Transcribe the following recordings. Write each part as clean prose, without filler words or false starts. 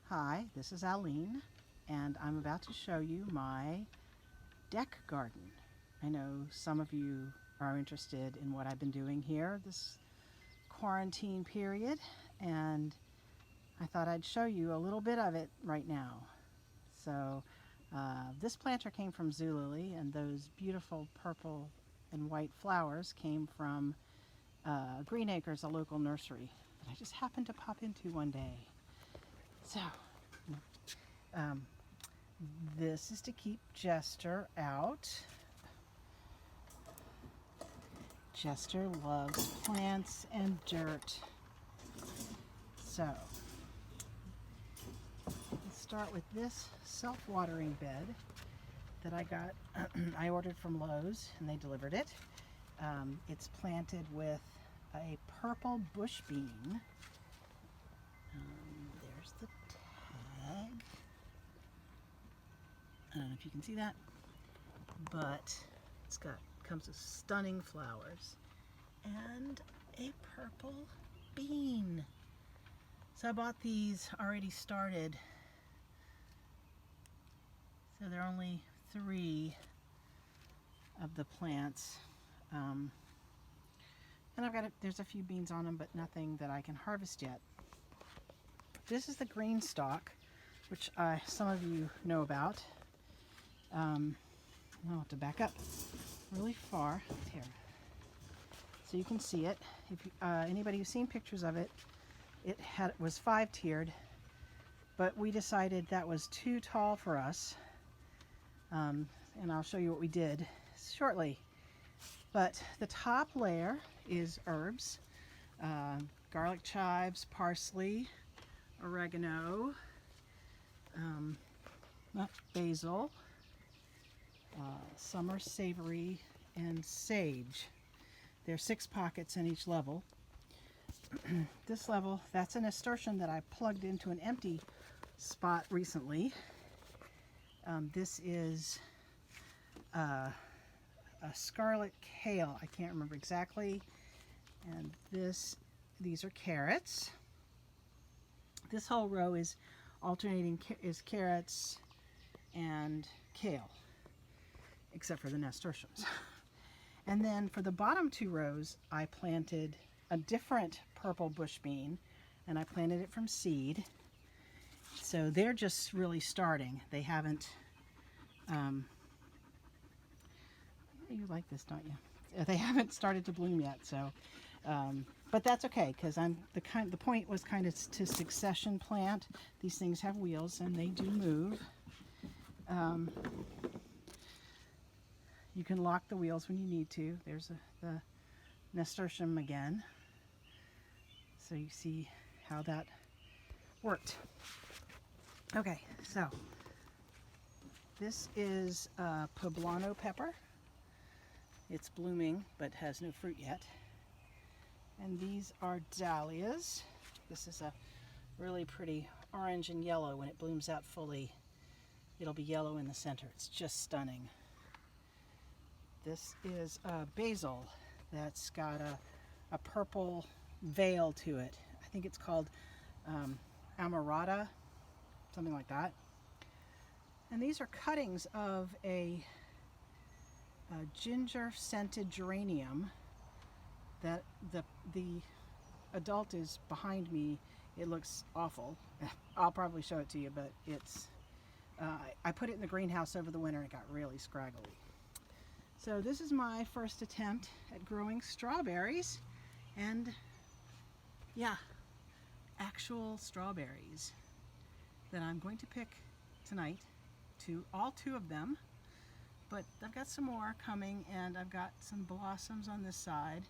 Hi, this is Aline, and I'm about to show you my deck garden. I know some of you are interested in what I've been doing here this quarantine period, and I thought I'd show you a little bit of it right now. So this planter came from Zulily, and those beautiful purple and white flowers came from Green Acres, a local nursery that I just happened to pop into one day. So this is to keep Jester out. Jester loves plants and dirt. So let's start with this self-watering bed that I got. I ordered from Lowe's and they delivered it. It's planted with a purple bush bean. There's the tag. I don't know if you can see that, but it's comes with stunning flowers and a purple bean. So I bought these already started. So there are only 3 of the plants. And there's a few beans on them, but nothing that I can harvest yet. This is the GreenStalk, which some of you know about. I'll have to back up really far here so you can see it. If anybody who's seen pictures of it, it was 5-tiered, but we decided that was too tall for us, and I'll show you what we did shortly. But the top layer is herbs, garlic chives, parsley, oregano, basil, summer savory, and sage. There are 6 pockets in each level. This level, that's a nasturtium that I plugged into an empty spot recently. This is a scarlet kale. I can't remember exactly. And these are carrots. This whole row is alternating is carrots and kale, except for the nasturtiums. And then for the bottom 2 rows, I planted a different purple bush bean, and I planted it from seed. So they're just really starting. They haven't, you like this, don't you? They haven't started to bloom yet, so, but that's okay, because the point was kind of to succession plant. These things have wheels and they do move. You can lock the wheels when you need to. There's the nasturtium again. So you see how that worked. Okay, so this is poblano pepper. It's blooming but has no fruit yet. And these are dahlias. This is a really pretty orange and yellow. When it blooms out fully, it'll be yellow in the center. It's just stunning. This is basil that's got a purple veil to it. I think it's called amarata, something like that. And these are cuttings of a ginger scented geranium that the adult is behind me. It looks awful. I'll probably show it to you, but it's I put it in the greenhouse over the winter and it got really scraggly. So this is my first attempt at growing strawberries, and yeah, actual strawberries that I'm going to pick tonight, all 2 of them, but I've got some more coming, and I've got some blossoms on this side,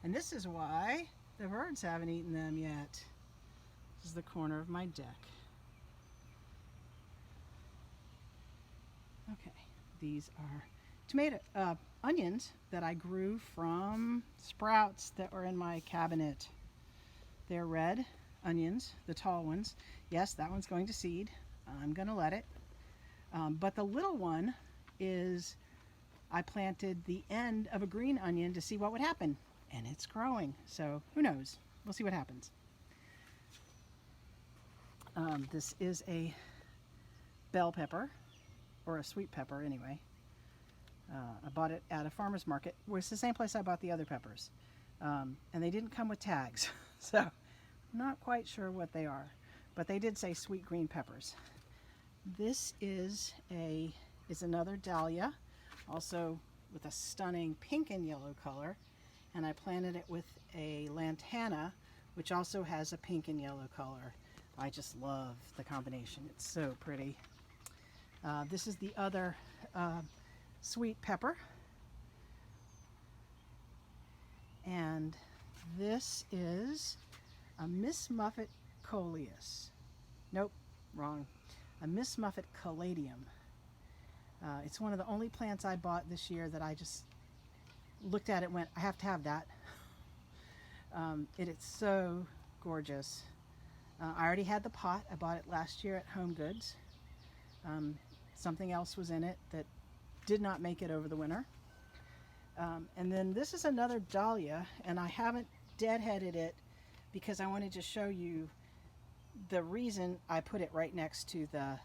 and this is why the birds haven't eaten them yet. This is the corner of my deck. Okay, these are onions that I grew from sprouts that were in my cabinet. They're red onions, the tall ones. Yes, that one's going to seed. I'm going to let it. But the little one is, I planted the end of a green onion to see what would happen. And it's growing. So who knows? We'll see what happens. This is a bell pepper, or a sweet pepper anyway. I bought it at a farmer's market, where it's the same place I bought the other peppers. And they didn't come with tags, so I'm not quite sure what they are, but they did say sweet green peppers. This is another dahlia, also with a stunning pink and yellow color, and I planted it with a lantana, which also has a pink and yellow color. I just love the combination. It's so pretty. This is the other sweet pepper, and this is a Miss Muffet coleus. Nope, wrong. A Miss Muffet caladium. It's one of the only plants I bought this year that I just looked at it and went, I have to have that. It is so gorgeous. I already had the pot. I bought it last year at Home Goods. Something else was in it that did not make it over the winter. And then this is another dahlia, and I haven't deadheaded it because I wanted to show you the reason I put it right next to the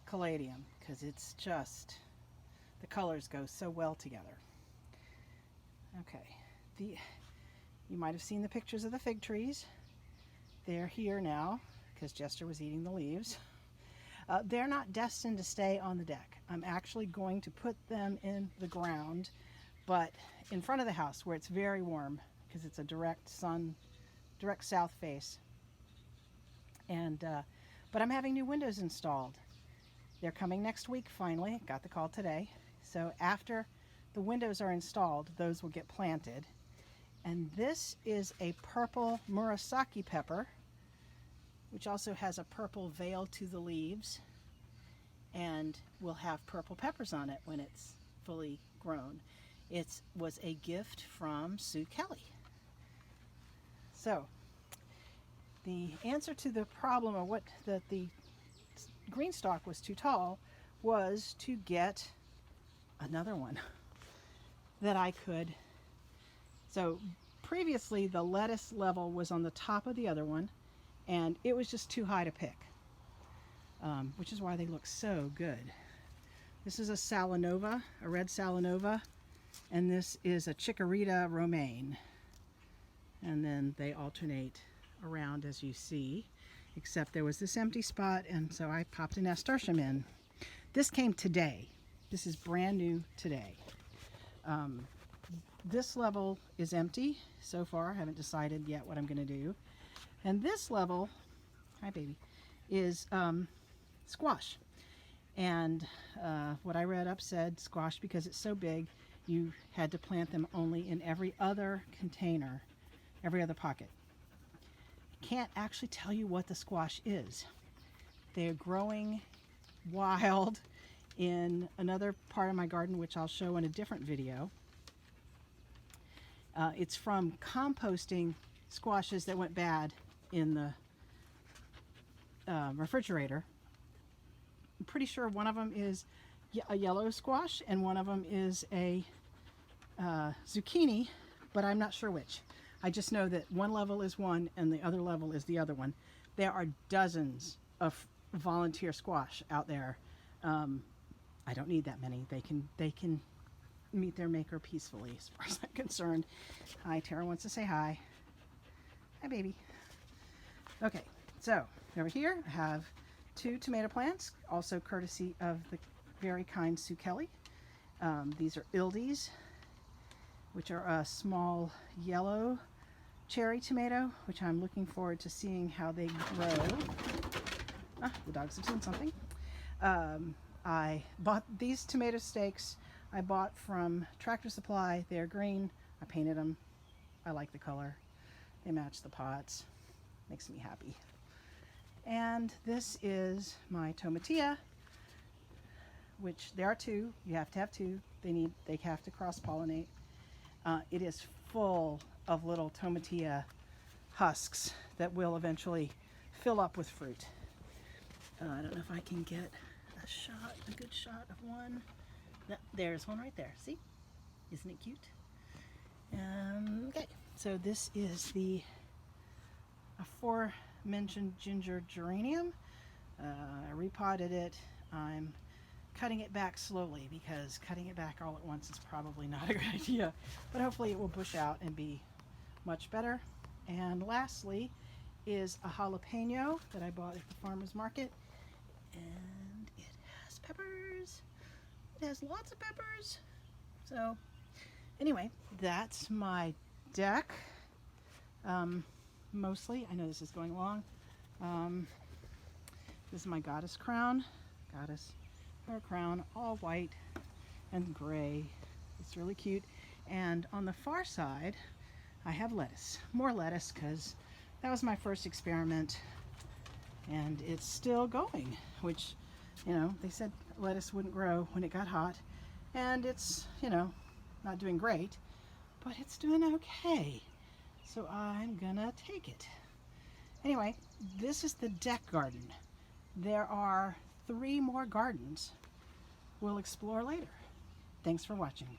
caladium, because it's just, the colors go so well together. Okay, you might have seen the pictures of the fig trees. They're here now because Jester was eating the leaves. They're not destined to stay on the deck. I'm actually going to put them in the ground, but in front of the house where it's very warm, because it's a direct south face. And but I'm having new windows installed. They're coming next week finally. Got the call today. So after the windows are installed, those will get planted. And this is a purple murasaki pepper, which also has a purple veil to the leaves, and will have purple peppers on it when it's fully grown. It was a gift from Sue Kelly. So the answer to the problem of that the GreenStalk was too tall was to get another one that I could. So previously the lettuce level was on the top of the other one, and it was just too high to pick, which is why they look so good. This is a Salanova, a red Salanova, and this is a Chikorita romaine. And then they alternate around as you see, except there was this empty spot, and so I popped a nasturtium in. This came today. This is brand new today. This level is empty so far. I haven't decided yet what I'm going to do. And this level, hi baby, is squash. And what I read up said squash, because it's so big, you had to plant them only in every other container, every other pocket. Can't actually tell you what the squash is. They're growing wild in another part of my garden, which I'll show in a different video. It's from composting squashes that went bad in the refrigerator. I'm pretty sure one of them is a yellow squash and one of them is a zucchini, but I'm not sure which. I just know that one level is one and the other level is the other one. There are dozens of volunteer squash out there. I don't need that many. They can meet their maker peacefully as far as I'm concerned. Hi, Tara wants to say hi. Hi, baby. Okay, so over here I have 2 tomato plants, also courtesy of the very kind Sue Kelly. These are Ildies, which are a small yellow cherry tomato, which I'm looking forward to seeing how they grow. The dogs have seen something. I bought these tomato stakes. I bought from Tractor Supply. They're green. I painted them. I like the color. They match the pots. Makes me happy. And this is my tomatillo, which there are 2. You have to have 2. They have to cross-pollinate. It is full of little tomatillo husks that will eventually fill up with fruit. I don't know if I can get a good shot of one. There's one right there. See? Isn't it cute? Okay, so this is a 4 mentioned ginger geranium. I repotted it. I'm cutting it back slowly because cutting it back all at once is probably not a good idea, but hopefully it will bush out and be much better. And lastly is a jalapeno that I bought at the farmer's market, and it has peppers. It has lots of peppers. So anyway, that's my deck. Mostly, I know this is going long. This is my goddess crown. Her crown, all white and gray. It's really cute. And on the far side, I have lettuce. More lettuce because that was my first experiment, and it's still going, which, you know, they said lettuce wouldn't grow when it got hot, and it's, you know, not doing great, but it's doing okay. So I'm gonna take it. Anyway, this is the deck garden. There are 3 more gardens we'll explore later. Thanks for watching.